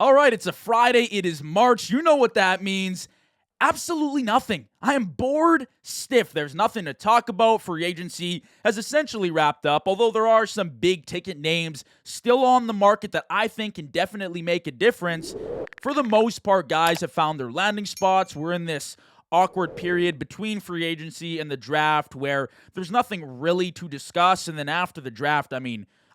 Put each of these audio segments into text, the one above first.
All right, it's a Friday. It is March. You know what that means. Absolutely nothing. I am bored stiff. There's nothing to talk about. Free agency has essentially wrapped up, although there are some big ticket names still on the market that I think can definitely make a difference. For the most part, guys have found their landing spots. We're in this awkward period between free agency and the draft where there's nothing really to discuss. And then after the draft,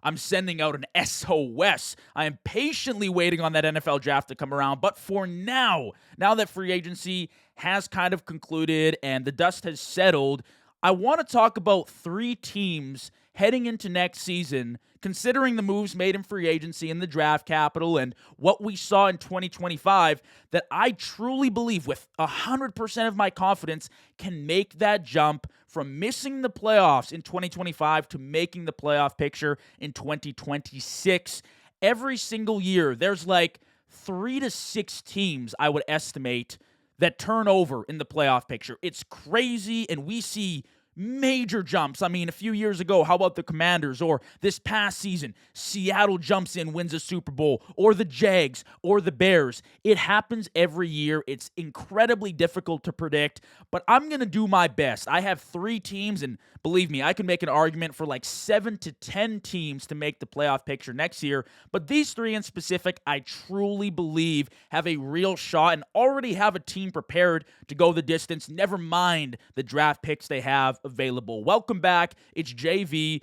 I'm sending out an SOS. I am patiently waiting on that NFL draft to come around. But for now that free agency has kind of concluded and the dust has settled, I want to talk about three teams heading into next season, considering the moves made in free agency and the draft capital and what we saw in 2025, that I truly believe with 100% of my confidence can make that jump from missing the playoffs in 2025 to making the playoff picture in 2026. Every single year, there's like 3 to 6 teams, I would estimate, that turn over in the playoff picture. It's crazy, and we see major jumps. A few years ago, how about the Commanders? Or this past season, Seattle jumps in, wins a Super Bowl, or the Jags, or the Bears. It happens every year. It's incredibly difficult to predict, but I'm going to do my best. I have 3 teams, and believe me, I can make an argument for like 7 to 10 teams to make the playoff picture next year, but these 3 in specific, I truly believe have a real shot and already have a team prepared to go the distance, never mind the draft picks they have available. Welcome back. It's JV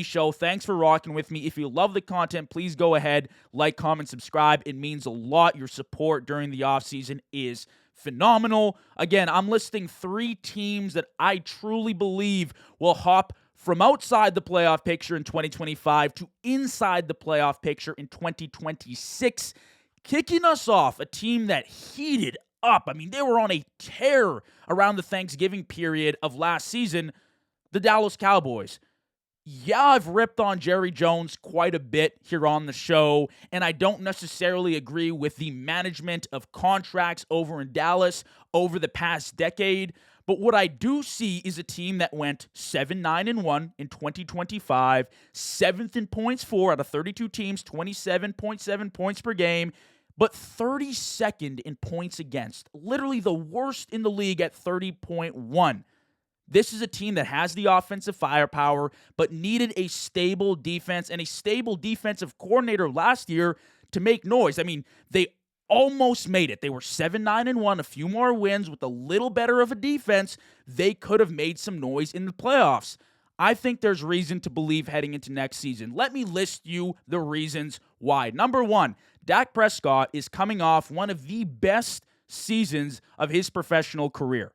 Show. Thanks for rocking with me. If you love the content, please go ahead, like, comment, subscribe. It means a lot. Your support during the offseason is phenomenal. Again, I'm listing 3 teams that I truly believe will hop from outside the playoff picture in 2025 to inside the playoff picture in 2026. Kicking us off, a team that heated up. They were on a tear around the Thanksgiving period of last season, the Dallas Cowboys. Yeah, I've ripped on Jerry Jones quite a bit here on the show, and I don't necessarily agree with the management of contracts over in Dallas over the past decade, but what I do see is a team that went 7-9-1 in 2025, 7th in points for out of 32 teams, 27.7 points per game, but 32nd in points against. Literally the worst in the league at 30.1. This is a team that has the offensive firepower, but needed a stable defense and a stable defensive coordinator last year to make noise. They almost made it. They were 7-9-1, a few more wins with a little better of a defense. They could have made some noise in the playoffs. I think there's reason to believe heading into next season. Let me list you the reasons why. Number 1, Dak Prescott is coming off one of the best seasons of his professional career.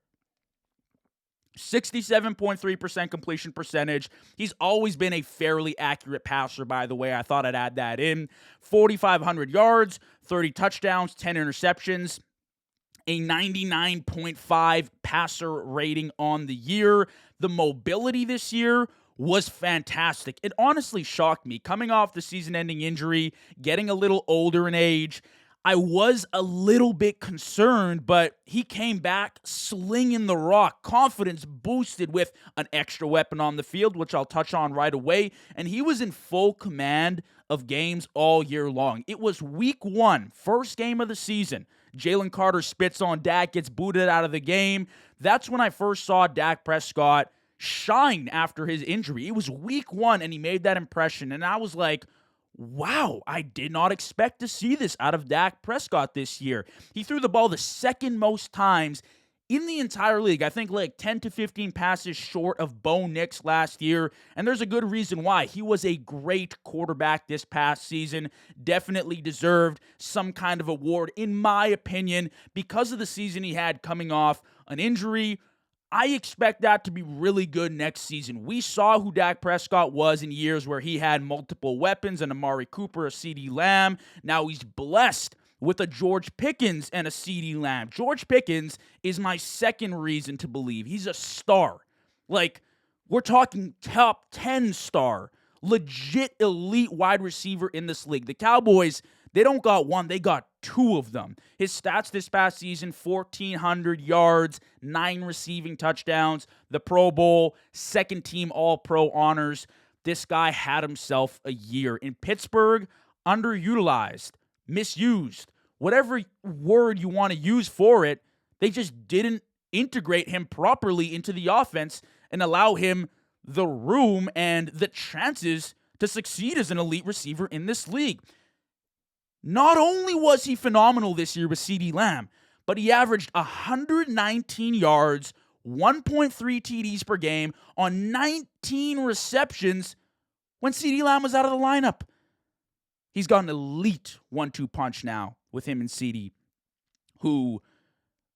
67.3% completion percentage. He's always been a fairly accurate passer, by the way. I thought I'd add that in. 4,500 yards, 30 touchdowns, 10 interceptions, a 99.5 passer rating on the year. The mobility this year was fantastic. It honestly shocked me. Coming off the season-ending injury, getting a little older in age, I was a little bit concerned, but he came back slinging the rock, confidence boosted with an extra weapon on the field, which I'll touch on right away, and he was in full command of games all year long. It was week 1, first game of the season. Jalen Carter spits on Dak, gets booted out of the game. That's when I first saw Dak Prescott shine after his injury. It was week 1, and he made that impression, and I was like, wow, I did not expect to see this out of Dak Prescott this year. He threw the ball the second most times in the entire league. I think like 10 to 15 passes short of Bo Nix last year, and there's a good reason why. He was a great quarterback this past season, definitely deserved some kind of award, in my opinion, because of the season he had coming off an injury. I expect that to be really good next season. We saw who Dak Prescott was in years where he had multiple weapons, an Amari Cooper, a CeeDee Lamb. Now he's blessed with a George Pickens and a CeeDee Lamb. George Pickens is my second reason to believe. He's a star. Like, we're talking top 10 star, legit elite wide receiver in this league. The Cowboys, they don't got one, they got 2 of them. His stats this past season, 1,400 yards, 9 receiving touchdowns, the Pro Bowl, second team All-Pro honors. This guy had himself a year. In Pittsburgh, underutilized. misused, whatever word you want to use for it. They just didn't integrate him properly into the offense and allow him the room and the chances to succeed as an elite receiver in this league. Not only was he phenomenal this year with CeeDee Lamb, but he averaged 119 yards, 1.3 TDs per game on 19 receptions when CeeDee Lamb was out of the lineup. He's got an elite 1-2 punch now with him and CeeDee, who,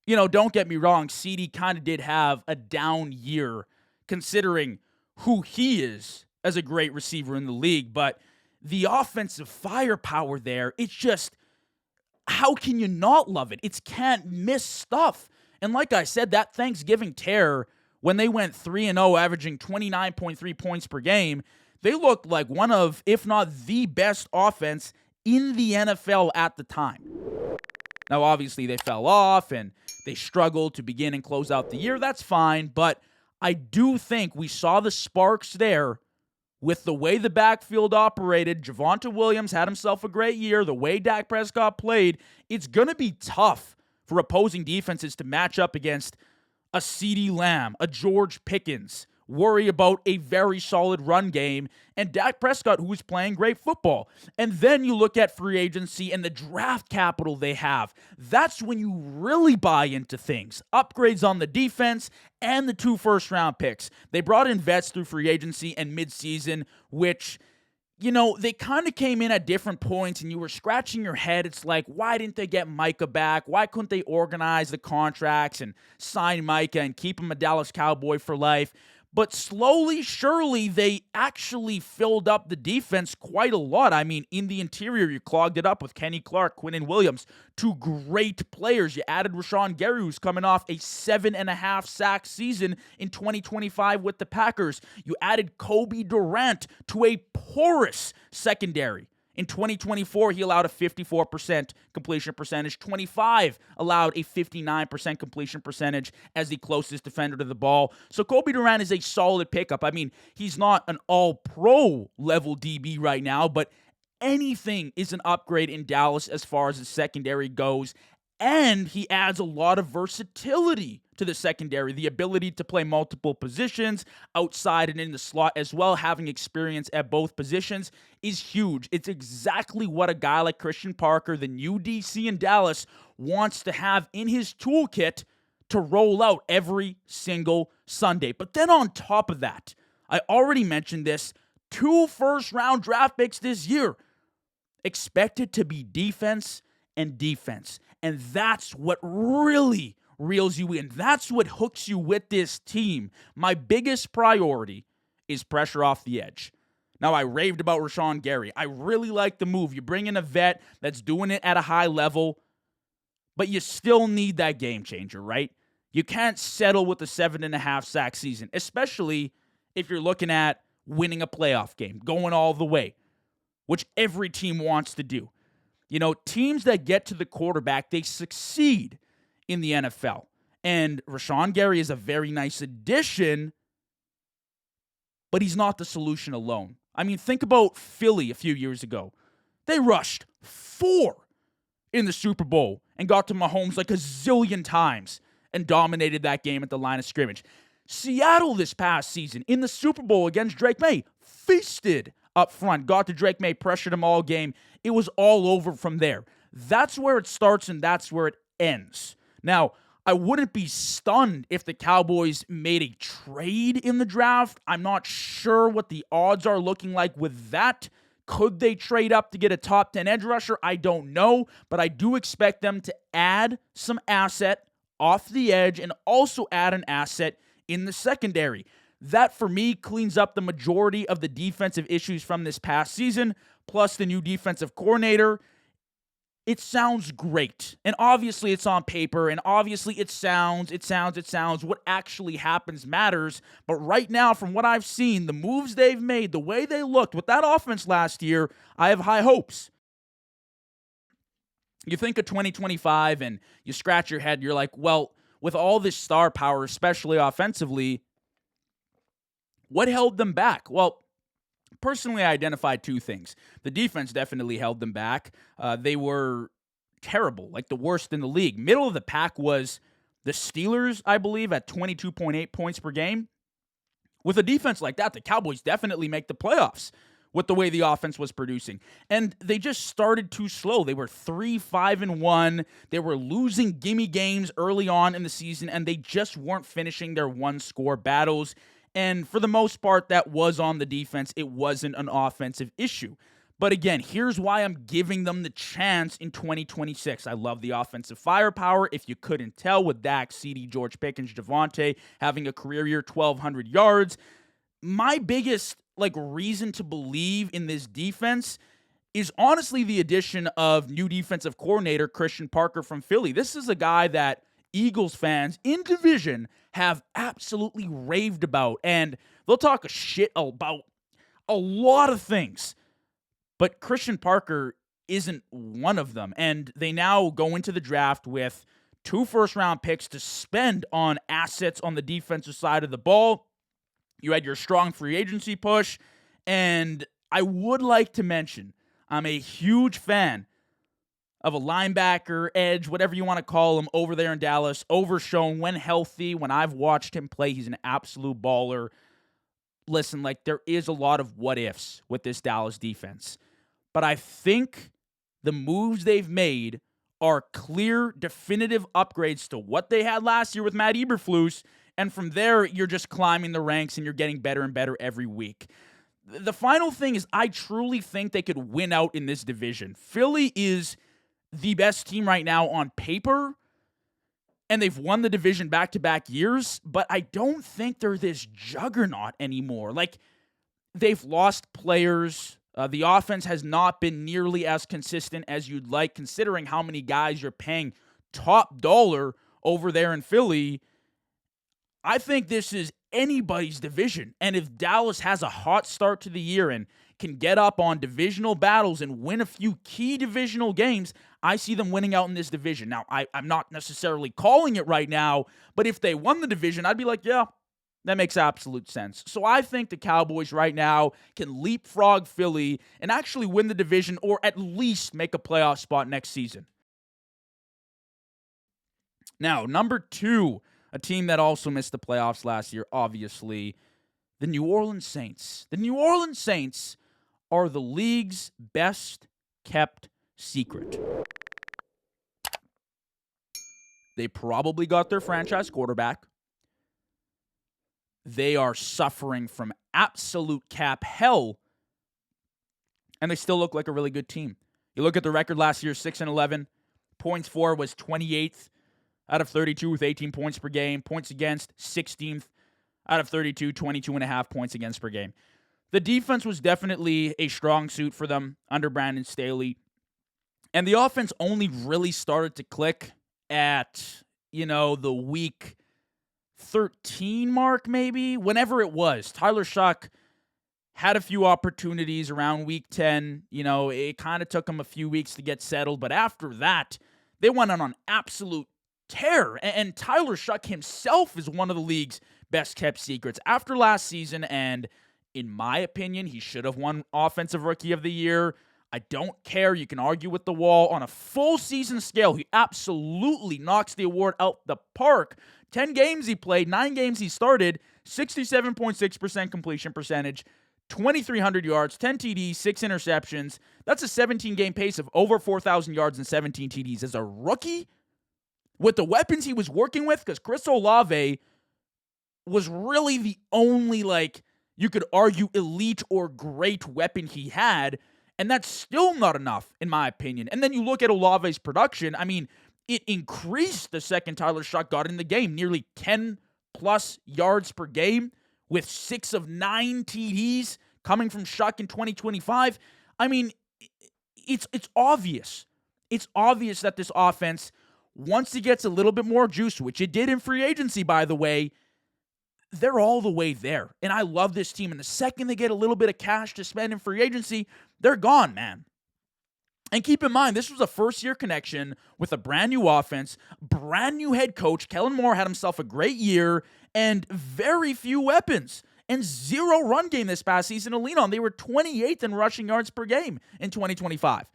don't get me wrong, CeeDee kind of did have a down year considering who he is as a great receiver in the league, but the offensive firepower there, it's just, how can you not love it? It's can't miss stuff. And like I said, that Thanksgiving tear, when they went 3-0, averaging 29.3 points per game, they looked like one of, if not the best offense in the NFL at the time. Now, obviously, they fell off and they struggled to begin and close out the year. That's fine, but I do think we saw the sparks there with the way the backfield operated. Javonte Williams had himself a great year. The way Dak Prescott played, it's going to be tough for opposing defenses to match up against a CeeDee Lamb, a George Pickens, worry about a very solid run game, and Dak Prescott, who is playing great football. And then you look at free agency and the draft capital they have. That's when you really buy into things. Upgrades on the defense and the 2 first-round picks. They brought in vets through free agency and midseason, which, they kind of came in at different points, and you were scratching your head. It's like, why didn't they get Micah back? Why couldn't they organize the contracts and sign Micah and keep him a Dallas Cowboy for life? But slowly, surely, they actually filled up the defense quite a lot. I mean, in the interior, you clogged it up with Kenny Clark, Quinnen Williams, 2 great players. You added Rashawn Gary, who's coming off a 7.5 sack season in 2025 with the Packers. You added Kobe Durant to a porous secondary. In 2024, he allowed a 54% completion percentage. 25 allowed a 59% completion percentage as the closest defender to the ball. So Kobe Durant is a solid pickup. I mean, he's not an all-pro level DB right now, but anything is an upgrade in Dallas as far as the secondary goes. And he adds a lot of versatility to the secondary, the ability to play multiple positions outside and in the slot as well. Having experience at both positions is huge. It's exactly what a guy like Christian Parker, the new DC in Dallas, wants to have in his toolkit to roll out every single Sunday. But then on top of that, I already mentioned this, 2 first-round draft picks this year. Expected to be defense and defense. And that's what really reels you in. That's what hooks you with this team. My biggest priority is pressure off the edge. Now, I raved about Rashawn Gary. I really like the move. You bring in a vet that's doing it at a high level, but you still need that game changer, right? You can't settle with a 7.5 sack season, especially if you're looking at winning a playoff game, going all the way, which every team wants to do. Teams that get to the quarterback, they succeed in the NFL. And Rashawn Gary is a very nice addition, but he's not the solution alone. I mean, think about Philly a few years ago. They rushed 4 in the Super Bowl and got to Mahomes like a zillion times and dominated that game at the line of scrimmage. Seattle this past season in the Super Bowl against Drake May feasted up front, got to Drake May, pressured him all game. It was all over from there. That's where it starts and that's where it ends. Now, I wouldn't be stunned if the Cowboys made a trade in the draft. I'm not sure what the odds are looking like with that. Could they trade up to get a top 10 edge rusher? I don't know, but I do expect them to add some asset off the edge and also add an asset in the secondary. That, for me, cleans up the majority of the defensive issues from this past season, plus the new defensive coordinator. It sounds great. And obviously it's on paper, and obviously it sounds. What actually happens matters. But right now, from what I've seen, the moves they've made, the way they looked with that offense last year, I have high hopes. You think of 2025 and you scratch your head, you're like, well, with all this star power, especially offensively, what held them back? Well, personally, I identified two things. The defense definitely held them back. They were terrible, like the worst in the league. Middle of the pack was the Steelers, I believe, at 22.8 points per game. With a defense like that, the Cowboys definitely make the playoffs with the way the offense was producing. And they just started too slow. They were 3-5-1. They were losing gimme games early on in the season, and they just weren't finishing their one-score battles. And for the most part, that was on the defense. It wasn't an offensive issue. But again, here's why I'm giving them the chance in 2026. I love the offensive firepower. If you couldn't tell, with Dak, CD, George Pickens, Javonte having a career year, 1,200 yards. My biggest reason to believe in this defense is honestly the addition of new defensive coordinator Christian Parker from Philly. This is a guy that Eagles fans in division have absolutely raved about, and they'll talk a shit about a lot of things. But Christian Parker isn't one of them, and they now go into the draft with 2 first-round picks to spend on assets on the defensive side of the ball. You had your strong free agency push, and I would like to mention I'm a huge fan of a linebacker, edge, whatever you want to call him, over there in Dallas. Overshown when healthy. When I've watched him play, he's an absolute baller. Listen, there is a lot of what-ifs with this Dallas defense. But I think the moves they've made are clear, definitive upgrades to what they had last year with Matt Eberflus. And from there, you're just climbing the ranks and you're getting better and better every week. The final thing is I truly think they could win out in this division. Philly is the best team right now on paper, and they've won the division back-to-back years, but I don't think they're this juggernaut anymore. They've lost players. The offense has not been nearly as consistent as you'd like, considering how many guys you're paying top dollar over there in Philly. I think this is anybody's division. And if Dallas has a hot start to the year and can get up on divisional battles and win a few key divisional games, I see them winning out in this division. Now, I'm not necessarily calling it right now, but if they won the division, I'd be like, yeah, that makes absolute sense. So I think the Cowboys right now can leapfrog Philly and actually win the division, or at least make a playoff spot next season. Now, number 2, a team that also missed the playoffs last year, obviously, the New Orleans Saints. The New Orleans Saints are the league's best kept secret. They probably got their franchise quarterback. They are suffering from absolute cap hell, and they still look like a really good team. You look at the record last year, 6-11. Points for was 28th out of 32 with 18 points per game. Points against, 16th out of 32, 22.5 points against per game. The defense was definitely a strong suit for them under Brandon Staley. And the offense only really started to click at, the week 13 mark, maybe, whenever it was. Tyler Shough had a few opportunities around week 10. It kind of took him a few weeks to get settled, but after that, they went on an absolute tear. And Tyler Shough himself is one of the league's best kept secrets after last season, and in my opinion, he should have won Offensive Rookie of the Year. I don't care. You can argue with the wall. On a full season scale, he absolutely knocks the award out the park. 10 games he played, 9 games he started, 67.6% completion percentage, 2,300 yards, 10 TDs, 6 interceptions. That's a 17-game pace of over 4,000 yards and 17 TDs. As a rookie, with the weapons he was working with, because Chris Olave was really the only, you could argue, elite or great weapon he had, and that's still not enough, in my opinion. And then you look at Olave's production, it increased the second Tyler Shough got in the game, nearly 10-plus yards per game, with 6 of 9 TDs coming from Shough in 2025. It's obvious. It's obvious that this offense, once it gets a little bit more juice, which it did in free agency, by the way, they're all the way there. And I love this team. And the second they get a little bit of cash to spend in free agency, they're gone, man. And keep in mind, this was a first-year connection with a brand-new offense, brand-new head coach. Kellen Moore had himself a great year and very few weapons. and 0 run game this past season to lean on. They were 28th in rushing yards per game in 2025.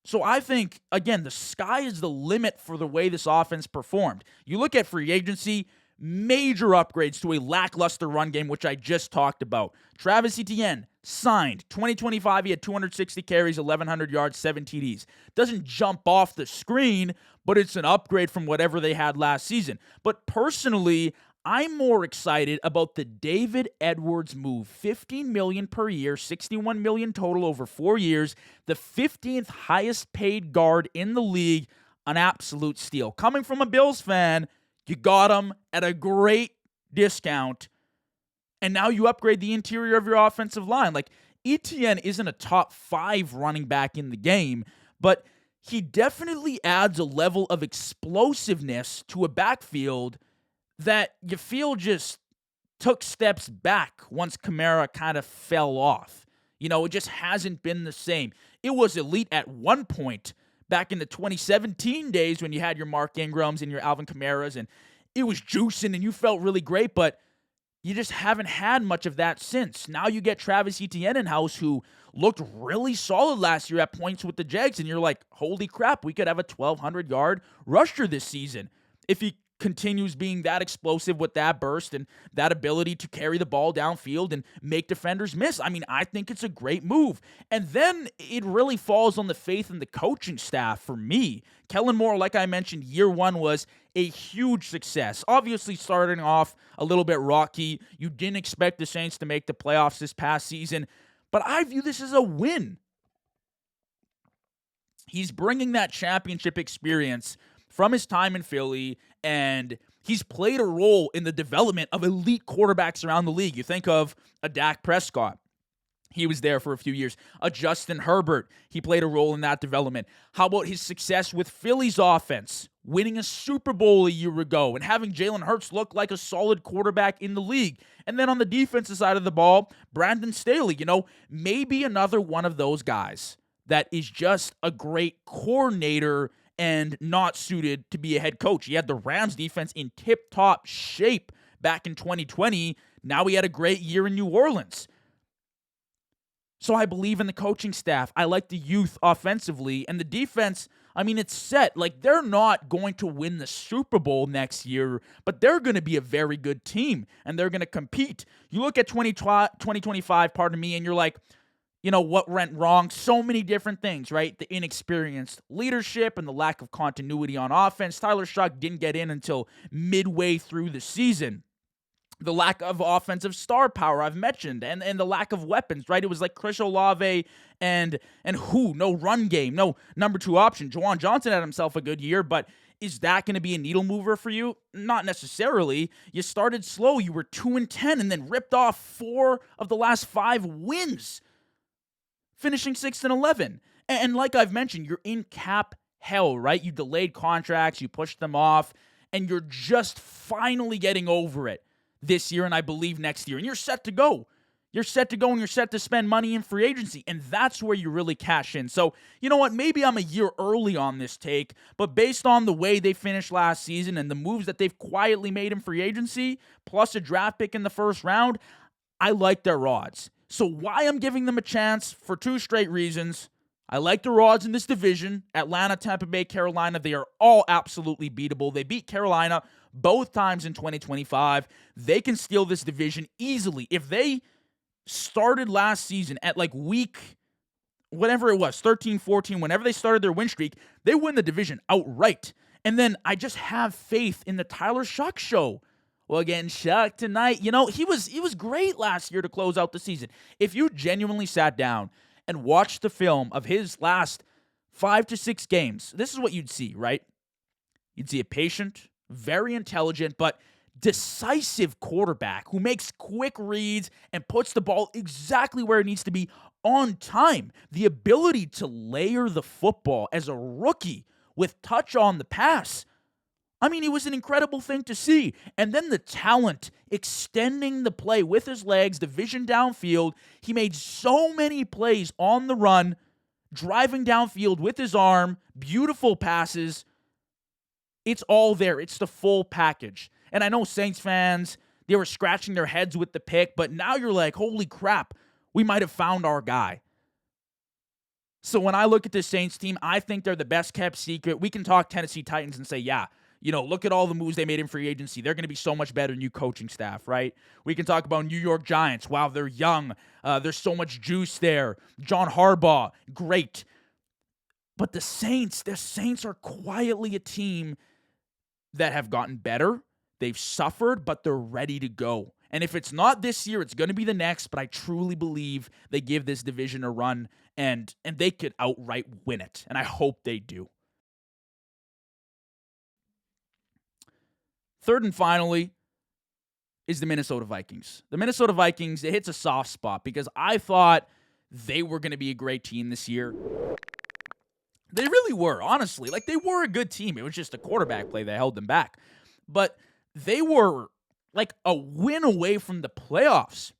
So I think, again, the sky is the limit for the way this offense performed. You look at free agency, major upgrades to a lackluster run game, which I just talked about. Travis Etienne signed. 2025, he had 260 carries, 1,100 yards, 7 TDs. Doesn't jump off the screen, but it's an upgrade from whatever they had last season. But personally, I'm more excited about the David Edwards move. $15 million per year, $61 million total over 4 years. The 15th highest paid guard in the league. An absolute steal. Coming from a Bills fan, you got him at a great discount. And now you upgrade the interior of your offensive line. Like, Etienne isn't a top 5 running back in the game, but he definitely adds a level of explosiveness to a backfield that you feel just took steps back once Kamara kind of fell off. You know, it just hasn't been the same. It was elite at one point back in the 2017 days when you had your Mark Ingrams and your Alvin Kamaras, and it was juicing and you felt really great, but you just haven't had much of that since. Now you get Travis Etienne in-house, who looked really solid last year at points with the Jags, and you're like, holy crap, we could have a 1,200-yard rusher this season if he continues being that explosive with that burst and that ability to carry the ball downfield and make defenders miss. I mean, I think it's a great move. And then it really falls on the faith in the coaching staff for me. Kellen Moore, like I mentioned, year 1 was a huge success. Obviously starting off a little bit rocky. You didn't expect the Saints to make the playoffs this past season, but I view this as a win. He's bringing that championship experience from his time in Philly, and he's played a role in the development of elite quarterbacks around the league. You think of a Dak Prescott. He was there for a few years. A Justin Herbert. He played a role in that development. How about his success with Philly's offense? Winning a Super Bowl a year ago and having Jalen Hurts look like a solid quarterback in the league. And then on the defensive side of the ball, Brandon Staley. You know, maybe another one of those guys that is just a great coordinator and not suited to be a head coach. He had the Rams defense in tip-top shape back in 2020. Now he had a great year in New Orleans. So I believe in the coaching staff. I like the youth offensively. And the defense, I mean, it's set. Like, they're not going to win the Super Bowl next year, but they're going to be a very good team, and they're going to compete. You look at 2025, and you're like, you know, what went wrong? So many different things, right? The inexperienced leadership and the lack of continuity on offense. Tyler Shough didn't get in until midway through the season. The lack of offensive star power I've mentioned, and the lack of weapons, right? It was like Chris Olave and who? No run game, no number 2 option. Juwan Johnson had himself a good year, but is that going to be a needle mover for you? Not necessarily. You started slow. You were 2-10 and then ripped off 4 of the last 5 wins, finishing 6-11. And like I've mentioned, you're in cap hell, right? You delayed contracts, you pushed them off, and you're just finally getting over it this year and I believe next year. And you're set to go. You're set to go and you're set to spend money in free agency. And that's where you really cash in. So, you know what? Maybe I'm a year early on this take, but based on the way they finished last season and the moves that they've quietly made in free agency, plus a draft pick in the first round, I like their odds. So why I'm giving them a chance? For 2 straight reasons. I like their odds in this division. Atlanta, Tampa Bay, Carolina, they are all absolutely beatable. They beat Carolina both times in 2025. They can steal this division easily. If they started last season at like week, whatever it was, 13, 14, whenever they started their win streak, they win the division outright. And then I just have faith in the Tyler Shough show. Well, again, Shough tonight, you know, he was great last year to close out the season. If you genuinely sat down and watched the film of his last 5 to 6 games, this is what you'd see, right? You'd see a patient, very intelligent, but decisive quarterback who makes quick reads and puts the ball exactly where it needs to be on time. The ability to layer the football as a rookie with touch on the pass. I mean, it was an incredible thing to see. And then the talent, extending the play with his legs, the vision downfield. He made so many plays on the run, driving downfield with his arm, beautiful passes. It's all there. It's the full package. And I know Saints fans, They were scratching their heads with the pick, but now you're like, holy crap, we might have found our guy. So when I look at this Saints team, I think they're the best kept secret. We can talk Tennessee Titans and say, yeah, look at all the moves they made in free agency. They're going to be so much better new coaching staff, right? We can talk about New York Giants. Wow, they're young. There's so much juice there. John Harbaugh, great. But the Saints are quietly a team that have gotten better. They've suffered, but they're ready to go. And if it's not this year, it's going to be the next, but I truly believe they give this division a run, and they could outright win it. And I hope they do. Third and finally is the Minnesota Vikings. The Minnesota Vikings, it hits a soft spot because I thought they were going to be a great team this year. They really were, honestly. Like, they were a good team. It was just a quarterback play that held them back. But they were like a win away from the playoffs.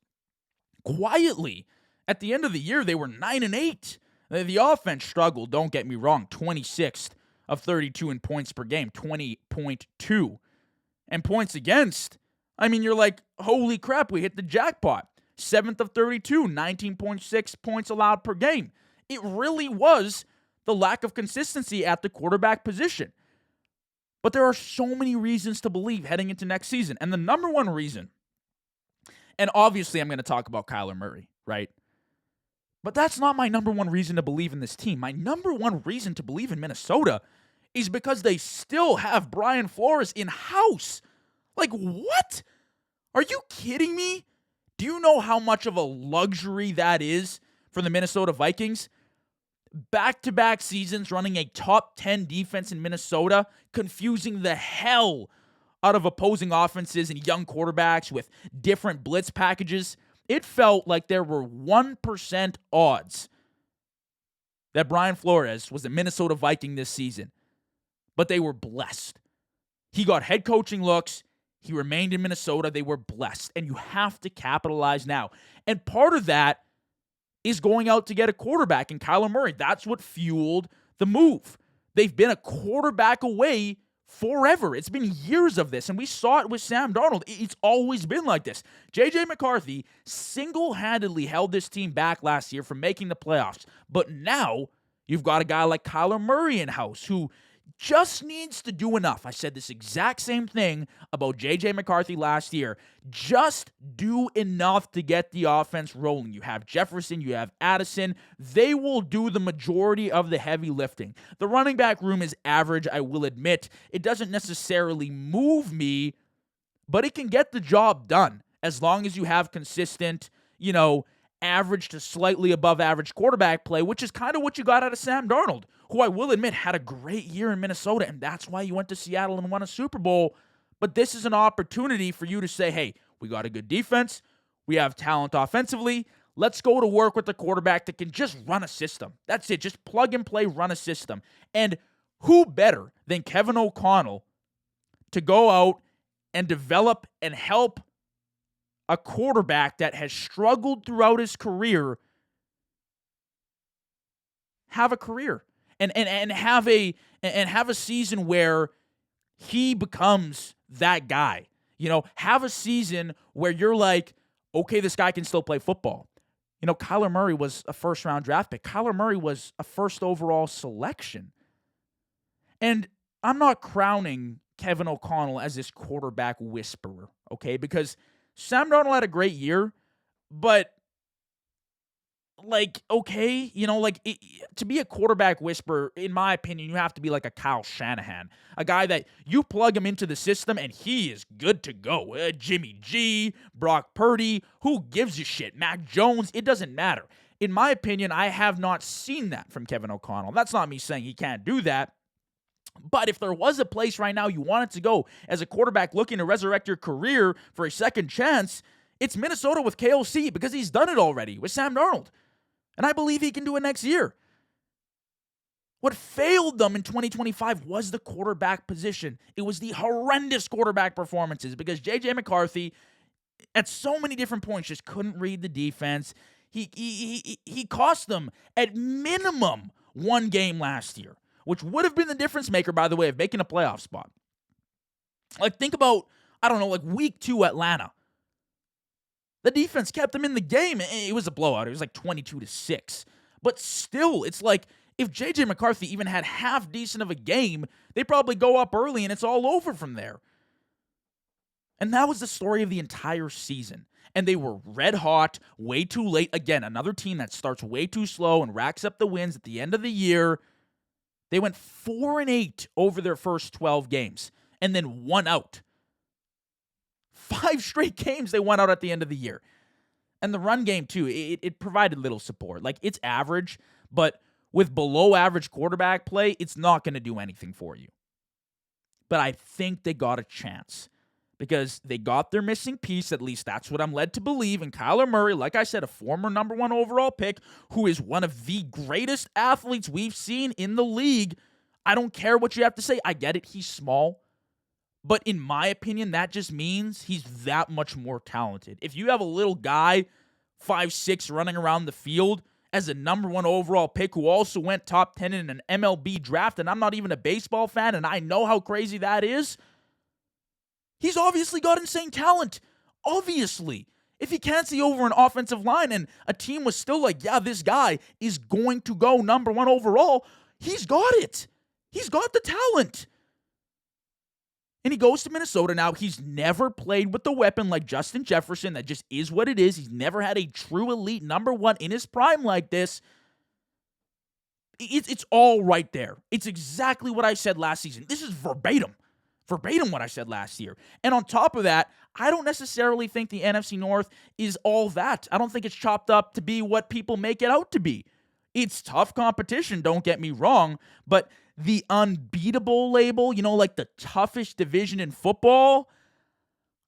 Quietly, at the end of the year, they were 9-8. The offense struggled, don't get me wrong. 26th of 32 in points per game, 20.2. And points against, I mean, you're like, holy crap, we hit the jackpot. 7th of 32, 19.6 points allowed per game. It really was the lack of consistency at the quarterback position. But there are so many reasons to believe heading into next season. And the number one reason, and obviously I'm going to talk about Kyler Murray, right? But that's not my number one reason to believe in this team. My number one reason to believe in Minnesota is because they still have Brian Flores in-house. Like, what? Are you kidding me? Do you know how much of a luxury that is for the Minnesota Vikings? Back-to-back seasons running a top 10 defense in Minnesota, confusing the hell out of opposing offenses and young quarterbacks with different blitz packages. It felt like there were 1% odds that Brian Flores was a Minnesota Viking this season. But they were blessed. He got head coaching looks. He remained in Minnesota. They were blessed. And you have to capitalize now. And part of that is going out to get a quarterback in Kyler Murray. That's what fueled the move. They've been a quarterback away forever. It's been years of this, and we saw it with Sam Darnold. It's always been like this. J.J. McCarthy single-handedly held this team back last year from making the playoffs. But now you've got a guy like Kyler Murray in-house who just needs to do enough. I said this exact same thing about J.J. McCarthy last year. Just do enough to get the offense rolling. You have Jefferson, you have Addison. They will do the majority of the heavy lifting. The running back room is average, I will admit. It doesn't necessarily move me, but it can get the job done as long as you have consistent, average to slightly above average quarterback play, which is kind of what you got out of Sam Darnold, who I will admit had a great year in Minnesota, and that's why you went to Seattle and won a Super Bowl. But this is an opportunity for you to say, hey, we got a good defense. We have talent offensively. Let's go to work with the quarterback that can just run a system. That's it. Just plug and play, run a system. And who better than Kevin O'Connell to go out and develop and help a quarterback that has struggled throughout his career have a career and have a season where he becomes that guy. Have a season where you're like, okay, this guy can still play football. Kyler Murray was a first-round draft pick. Kyler Murray was a first overall selection. And I'm not crowning Kevin O'Connell as this quarterback whisperer, okay? Because Sam Darnold had a great year, but to be a quarterback whisperer, in my opinion, you have to be like a Kyle Shanahan, a guy that you plug him into the system and he is good to go. Jimmy G, Brock Purdy, who gives a shit? Mac Jones, it doesn't matter. In my opinion, I have not seen that from Kevin O'Connell. That's not me saying he can't do that. But if there was a place right now you wanted to go as a quarterback looking to resurrect your career for a second chance, it's Minnesota with KOC because he's done it already with Sam Darnold. And I believe he can do it next year. What failed them in 2025 was the quarterback position. It was the horrendous quarterback performances because J.J. McCarthy, at so many different points, just couldn't read the defense. He cost them, at minimum, one game last year, which would have been the difference maker, by the way, of making a playoff spot. Like, think about I don't know, like week 2 Atlanta. The defense kept them in the game. It was a blowout. It was like 22-6. But still, it's like if J.J. McCarthy even had half decent of a game, they probably go up early and it's all over from there. And that was the story of the entire season. And they were red hot, way too late. Again, another team that starts way too slow and racks up the wins at the end of the year. They went 4-8 over their first 12 games and then won out. 5 straight games they won out at the end of the year. And the run game, too, it provided little support. Like, it's average, but with below average quarterback play, it's not going to do anything for you. But I think they got a chance because they got their missing piece. At least that's what I'm led to believe. And Kyler Murray, like I said, a former number 1 overall pick who is one of the greatest athletes we've seen in the league. I don't care what you have to say. I get it. He's small. But in my opinion, that just means he's that much more talented. If you have a little guy, 5'6", running around the field as a number 1 overall pick who also went top 10 in an MLB draft, and I'm not even a baseball fan, and I know how crazy that is, he's obviously got insane talent. Obviously. If he can't see over an offensive line and a team was still like, yeah, this guy is going to go number 1 overall, he's got it. He's got the talent. And he goes to Minnesota now. He's never played with the weapon like Justin Jefferson. That just is what it is. He's never had a true elite number 1 in his prime like this. It's all right there. It's exactly what I said last season. This is verbatim what I said last year. And on top of that, I don't necessarily think the NFC North is all that. I don't think it's chopped up to be what people make it out to be. It's tough competition, don't get me wrong, but the unbeatable label, like the toughest division in football,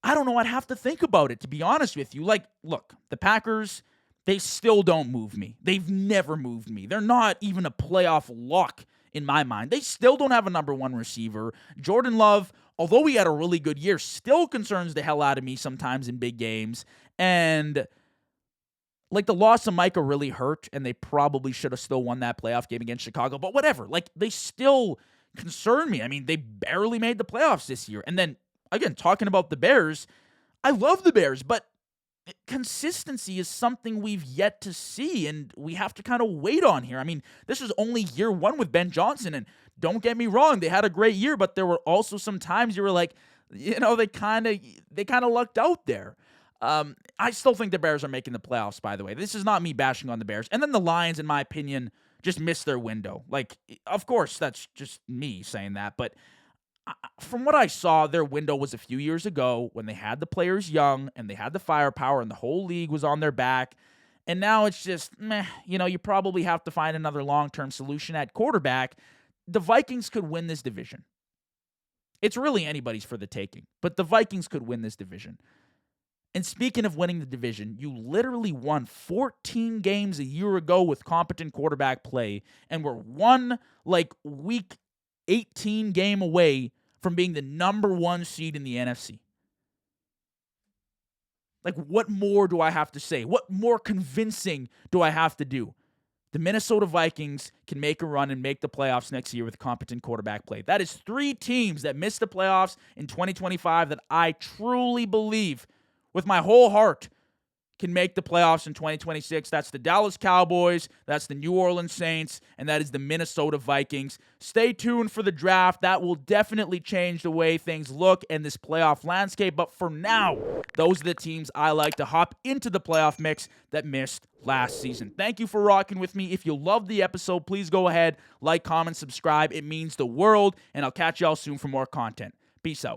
I don't know. I'd have to think about it, to be honest with you. Like, look, the Packers, they still don't move me. They've never moved me. They're not even a playoff lock in my mind. They still don't have a number 1 receiver. Jordan Love, although he had a really good year, still concerns the hell out of me sometimes in big games. And like, the loss of Micah really hurt, and they probably should have still won that playoff game against Chicago. But whatever. Like, they still concern me. I mean, they barely made the playoffs this year. And then, again, talking about the Bears, I love the Bears, but consistency is something we've yet to see, and we have to kind of wait on here. I mean, this is only year 1 with Ben Johnson, and don't get me wrong, they had a great year, but there were also some times you were like, they kind of lucked out there. I still think the Bears are making the playoffs, by the way. This is not me bashing on the Bears. And then the Lions, in my opinion, just missed their window. Like, of course, that's just me saying that. But from what I saw, their window was a few years ago when they had the players young and they had the firepower and the whole league was on their back. And now it's just, meh, you probably have to find another long-term solution at quarterback. The Vikings could win this division. It's really anybody's for the taking, but the Vikings could win this division. And speaking of winning the division, you literally won 14 games a year ago with competent quarterback play and were one, week 18 game away from being the number 1 seed in the NFC. Like, what more do I have to say? What more convincing do I have to do? The Minnesota Vikings can make a run and make the playoffs next year with competent quarterback play. That is 3 teams that missed the playoffs in 2025 that I truly believe with my whole heart can make the playoffs in 2026. That's the Dallas Cowboys, that's the New Orleans Saints, and that is the Minnesota Vikings. Stay tuned for the draft. That will definitely change the way things look in this playoff landscape. But for now, those are the teams I like to hop into the playoff mix that missed last season. Thank you for rocking with me. If you loved the episode, please go ahead, like, comment, subscribe. It means the world, and I'll catch y'all soon for more content. Peace out.